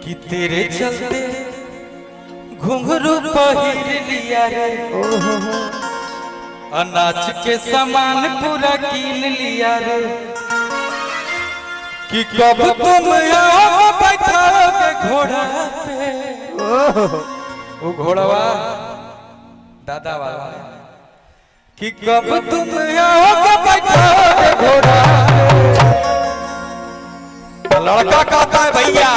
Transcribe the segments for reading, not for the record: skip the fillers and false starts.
कि तेरे चलते घुंघरू पहिर लिया रे, अनाज के सामान पूरा कीन लिया रे, कि कब तुम आओ बैठाओगे घोड़ा पे। वो घोड़वा दादा वाला, कि कब तुम आओ बैठाओगे घोड़ा पे। लड़का कहता है भैया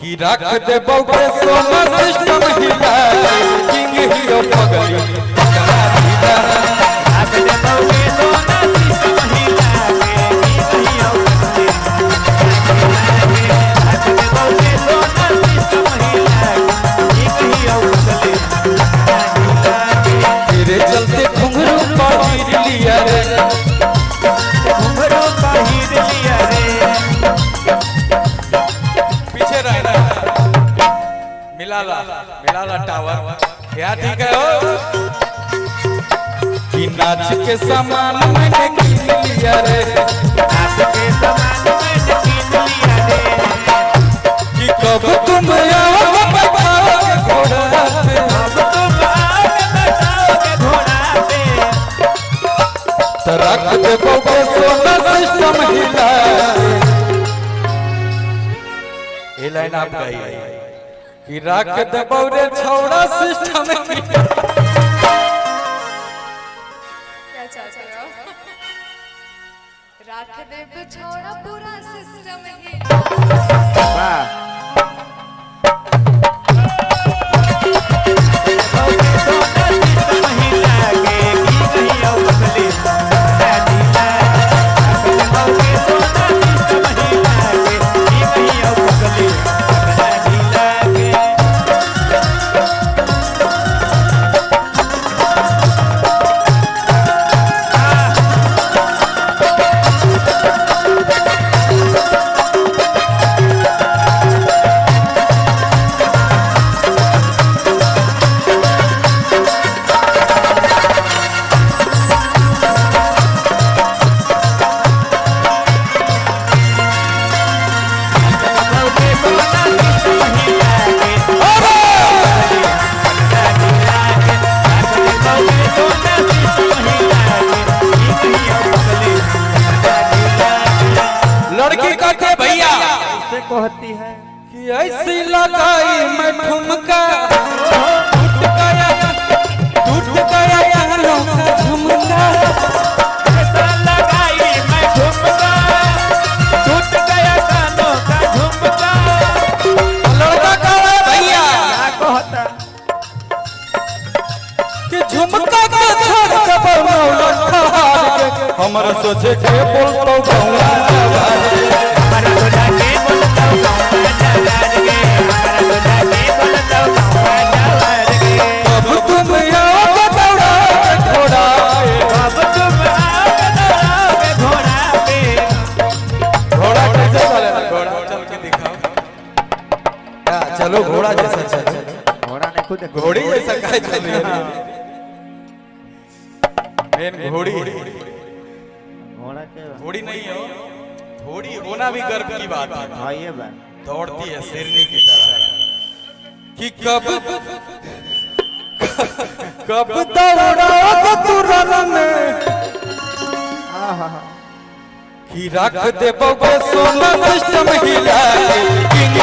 कि रख दे बौके सोना सिस्टम हिला, किंग हीरो पगली करा दिया। रख दे बौके सोना सिस्टम हिला, किंग हीरो पगली रख दे बौके सोना सिस्टम हिला, किंग हीरो पगली। तेरे चलते घुंघरू पहिर लिया रे, घुंघरू पहिर लिया रे। मिलाला टावर क्या ठीक है हो, कि नाच के सामान मैंने कीन लिया रे, नाच के सामान मैंने कीन लिया रे, कि कब तुम आओगे बैठाओगे घोड़ा पे, कब तुम आओगे बैठाओगे घोड़ा पे। तो रख दे बौके सोना सिस्टम हिला। ये लाइन आप गाइए कि रख दे बौरे छौड़ा सिस्टम में। क्या चाहते हो? रख दे छौड़ा पूरा सिस्टम ही। वाह। कहती है कि ऐसी लगाई मैं ठुमका, टूट गया कानों का झुमका। ऐसा लगाई मैं ठुमका, टूट गया कानों का झुमका। लड़का कहा भैया कहता कि झुमका के छोड़ के बनौला ठहार के, हमर सोचे के बोलतो गौला जवार के, हमर सोचा के बोलतो गौला जवार के, हमर सोचा के बोलतो गौला जवार के। कब तुम आओगे दौड़ा के घोड़ा पे, कब तुम आओगे दौड़ा के घोड़ा पे। घोड़ा कैसे चलेगा? घोड़ा चल के दिखाओ। चलो घोड़ा जैसा चले, घोड़ा नहीं खुद घोड़ी जैसा काहे चल रही है? मेन घोड़ी, घोड़ा के घोड़ी नहीं है, घोड़ी होना भी गर्व की बात है। हाँ ये बात, दौड़ती है शेरनी की तरह। कि कब कब दौड़ोगे तू रन में, कि रख दे बौके सोना सिस्टम हिला, किंग